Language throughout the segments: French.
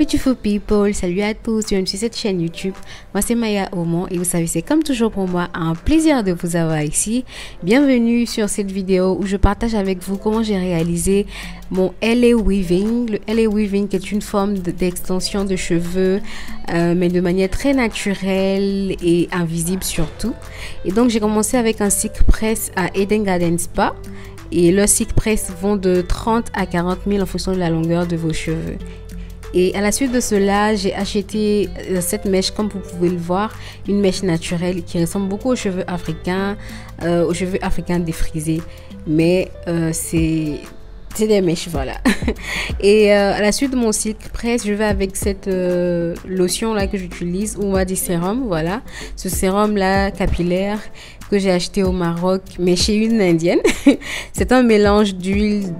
beautiful people, salut à tous, bienvenue sur cette chaîne YouTube. Moi c'est Maya Omon et vous savez c'est comme toujours pour moi un plaisir de vous avoir ici. Bienvenue sur cette vidéo où je partage avec vous comment j'ai réalisé mon LA Weaving. Le LA Weaving est une forme d'extension de cheveux mais de manière très naturelle et invisible surtout. Et donc j'ai commencé avec un silk press à Eden Garden Spa. Et leurs silk press vont de 30 à 40 000 en fonction de la longueur de vos cheveux. Et à la suite de cela, j'ai acheté cette mèche, comme vous pouvez le voir, une mèche naturelle qui ressemble beaucoup aux cheveux africains défrisés. Mais c'est des mèches, voilà. Et à la suite de mon silk press, je vais avec cette lotion là que j'utilise, ou on va dire sérum, voilà. Ce sérum là capillaire que j'ai acheté au Maroc, mais chez une indienne. C'est un mélange d'huile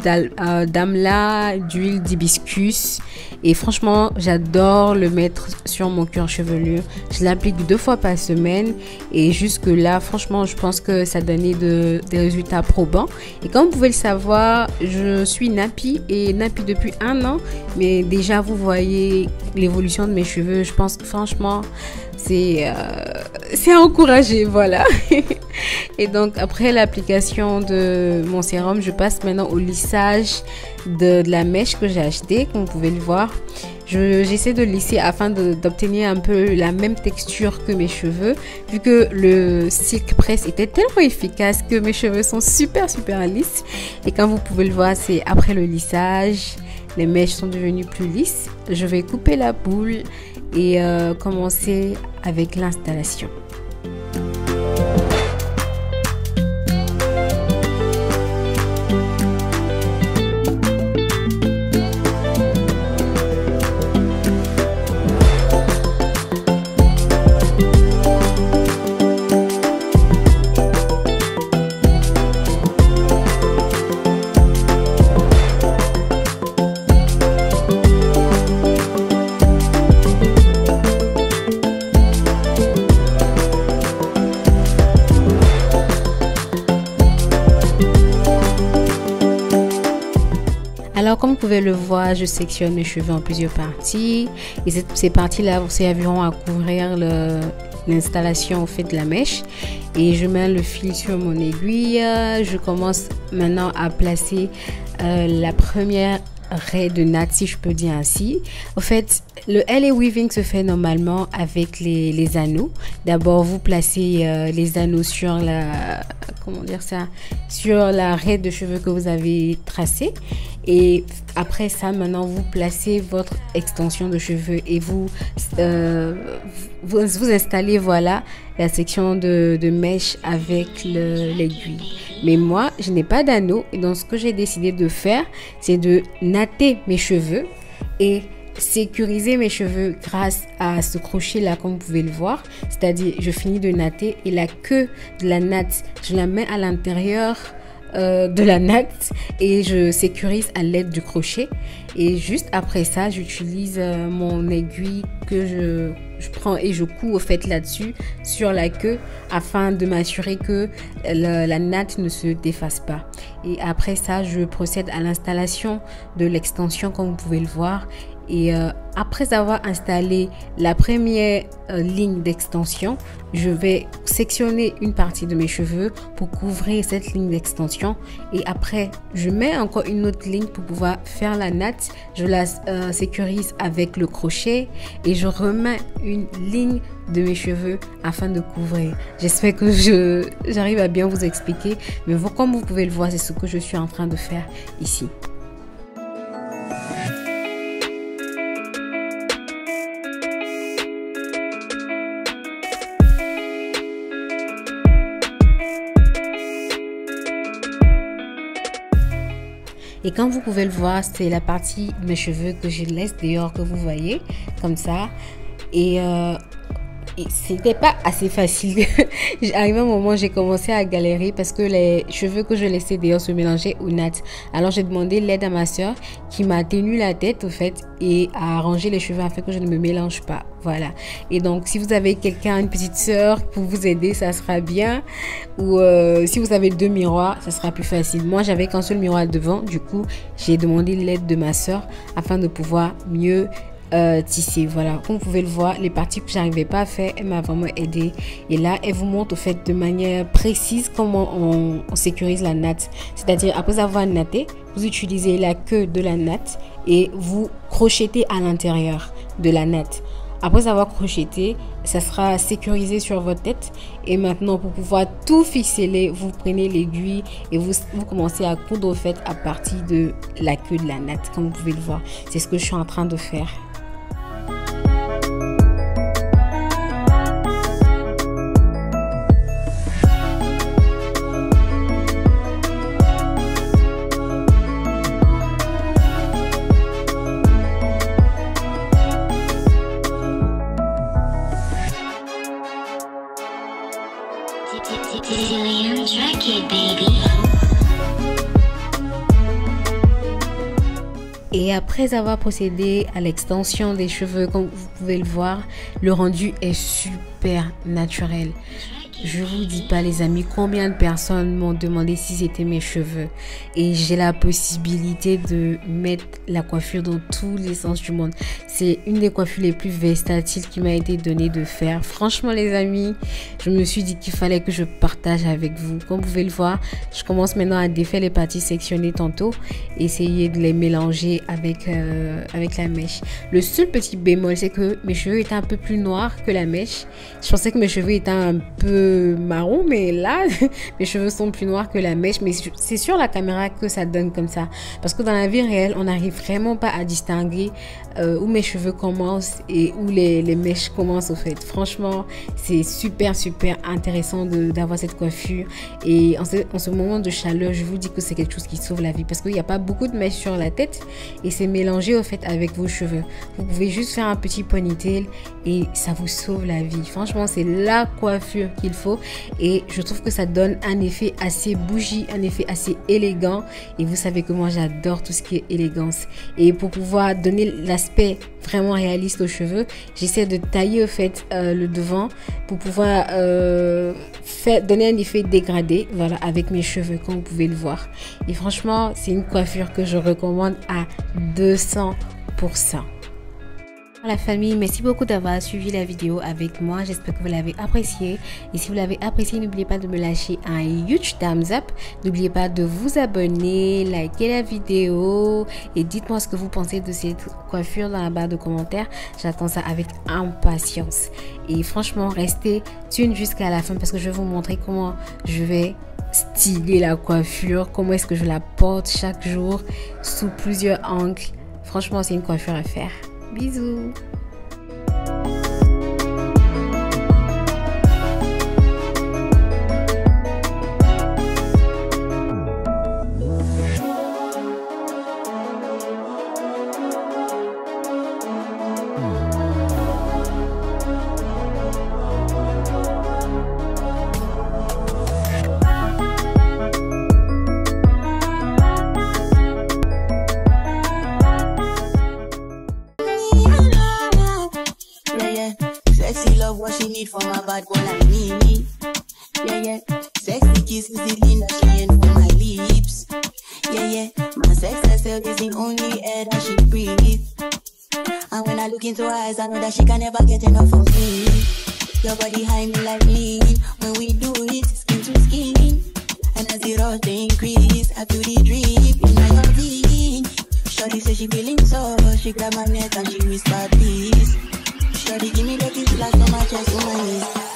d'amla, d'huile d'hibiscus. Et franchement, j'adore le mettre sur mon cuir chevelu. Je l'applique 2 fois par semaine. Et jusque là, franchement, je pense que ça donnait des résultats probants. Et comme vous pouvez le savoir, je suis nappy et nappy depuis 1 an. Mais déjà, vous voyez l'évolution de mes cheveux. Je pense que franchement, c'est à encourager, voilà. Et donc après l'application de mon sérum, je passe maintenant au lissage de la mèche que j'ai acheté, comme vous pouvez le voir. J'essaie de lisser afin d'obtenir un peu la même texture que mes cheveux, vu que le silk press était tellement efficace que mes cheveux sont super lisses. Et comme vous pouvez le voir, c'est après le lissage, les mèches sont devenues plus lisses. Je vais couper la boule et commencer avec l'installation. Alors comme vous pouvez le voir, je sectionne mes cheveux en plusieurs parties et ces parties-là vous serviront à couvrir l'installation au fait de la mèche. Et je mets le fil sur mon aiguille. Je commence maintenant à placer la première raie de natte, si je peux dire ainsi. Au fait, le LA Weaving se fait normalement avec les anneaux. D'abord, vous placez les anneaux sur sur la raie de cheveux que vous avez tracée. Et après ça, maintenant, vous placez votre extension de cheveux et vous installez, voilà, la section de mèche avec l'aiguille. Mais moi, je n'ai pas d'anneau et donc ce que j'ai décidé de faire, c'est de natter mes cheveux et sécuriser mes cheveux grâce à ce crochet là, comme vous pouvez le voir. C'est-à-dire, je finis de natter et la queue de la natte, je la mets à l'intérieur de la natte et je sécurise à l'aide du crochet. Et juste après ça, j'utilise mon aiguille que je prends et je couds au fait là-dessus sur la queue afin de m'assurer que la natte ne se défasse pas. Et après ça, je procède à l'installation de l'extension, comme vous pouvez le voir. Et après avoir installé la première ligne d'extension, je vais sectionner une partie de mes cheveux pour couvrir cette ligne d'extension. Et après, je mets encore une autre ligne pour pouvoir faire la natte. Je la sécurise avec le crochet et je remets une ligne de mes cheveux afin de couvrir. J'espère que j'arrive à bien vous expliquer. Mais comme vous pouvez le voir, c'est ce que je suis en train de faire ici. Et comme vous pouvez le voir, c'est la partie de mes cheveux que je laisse dehors, que vous voyez, comme ça. Et c'était pas assez facile. Arrivé un moment, j'ai commencé à galérer parce que les cheveux que je laissais dehors se mélangeaient aux nattes. Alors j'ai demandé l'aide à ma soeur qui m'a tenu la tête au fait et a arrangé les cheveux afin que je ne me mélange pas. Voilà. Et donc si vous avez quelqu'un, une petite soeur pour vous aider, ça sera bien. Ou si vous avez 2 miroirs, ça sera plus facile. Moi j'avais qu'un seul miroir devant, du coup j'ai demandé l'aide de ma soeur afin de pouvoir mieux tisser. Voilà, comme vous pouvez le voir, les parties que j'arrivais pas à faire, elle m'a vraiment aidé. Et là, elle vous montre au fait de manière précise comment on sécurise la natte. C'est-à-dire, après avoir natté, vous utilisez la queue de la natte et vous crochetez à l'intérieur de la natte. Après avoir crocheté, ça sera sécurisé sur votre tête. Et maintenant, pour pouvoir tout ficeler, vous prenez l'aiguille et vous commencez à coudre au fait à partir de la queue de la natte, comme vous pouvez le voir. C'est ce que je suis en train de faire. Et après avoir procédé à l'extension des cheveux, comme vous pouvez le voir, le rendu est super naturel. Je vous dis pas les amis combien de personnes m'ont demandé si c'était mes cheveux et j'ai la possibilité de mettre la coiffure dans tous les sens du monde. C'est une des coiffures les plus versatiles qui m'a été donnée de faire. Franchement les amis, je me suis dit qu'il fallait que je partage avec vous. Comme vous pouvez le voir, je commence maintenant à défaire les parties sectionnées tantôt, essayer de les mélanger avec la mèche. Le seul petit bémol, c'est que mes cheveux étaient un peu plus noirs que la mèche. Je pensais que mes cheveux étaient un peu marron, mais là mes cheveux sont plus noirs que la mèche, mais c'est sur la caméra que ça donne comme ça, parce que dans la vie réelle on n'arrive vraiment pas à distinguer où mes cheveux commencent et où les mèches commencent au fait. Franchement c'est super intéressant d'avoir cette coiffure, et en ce moment de chaleur je vous dis que c'est quelque chose qui sauve la vie, parce qu'il n'y a pas beaucoup de mèches sur la tête et c'est mélangé au fait avec vos cheveux. Vous pouvez juste faire un petit ponytail et ça vous sauve la vie. Franchement c'est la coiffure qu'il faut, et je trouve que ça donne un effet assez bougie, un effet assez élégant, et vous savez que moi j'adore tout ce qui est élégance. Et pour pouvoir donner l'aspect vraiment réaliste aux cheveux, j'essaie de tailler au fait le devant pour pouvoir donner un effet dégradé, voilà, avec mes cheveux comme vous pouvez le voir. Et franchement c'est une coiffure que je recommande à 200%. La famille, merci beaucoup d'avoir suivi la vidéo avec moi. J'espère que vous l'avez apprécié, et si vous l'avez apprécié, n'oubliez pas de me lâcher un huge thumbs up. N'oubliez pas de vous abonner, liker la vidéo et dites-moi ce que vous pensez de cette coiffure dans la barre de commentaires. J'attends ça avec impatience, et franchement restez tuned jusqu'à la fin parce que je vais vous montrer comment je vais styler la coiffure, comment est-ce que je la porte chaque jour sous plusieurs angles. Franchement c'est une coiffure à faire. Bisous. What she need for my bad boy like me. Yeah. Sexy kiss is the thing that she ain't for my lips. Yeah. My sex herself is the only air that she breathes. And when I look into her eyes, I know that she can never get enough of me. Your body high me like me. When we do it, skin to skin. And as the rush they increase, I feel the drip in my body. Shorty say she feeling so, she grab my neck and she whisper please. Shawty give me the kiss like so much as so many.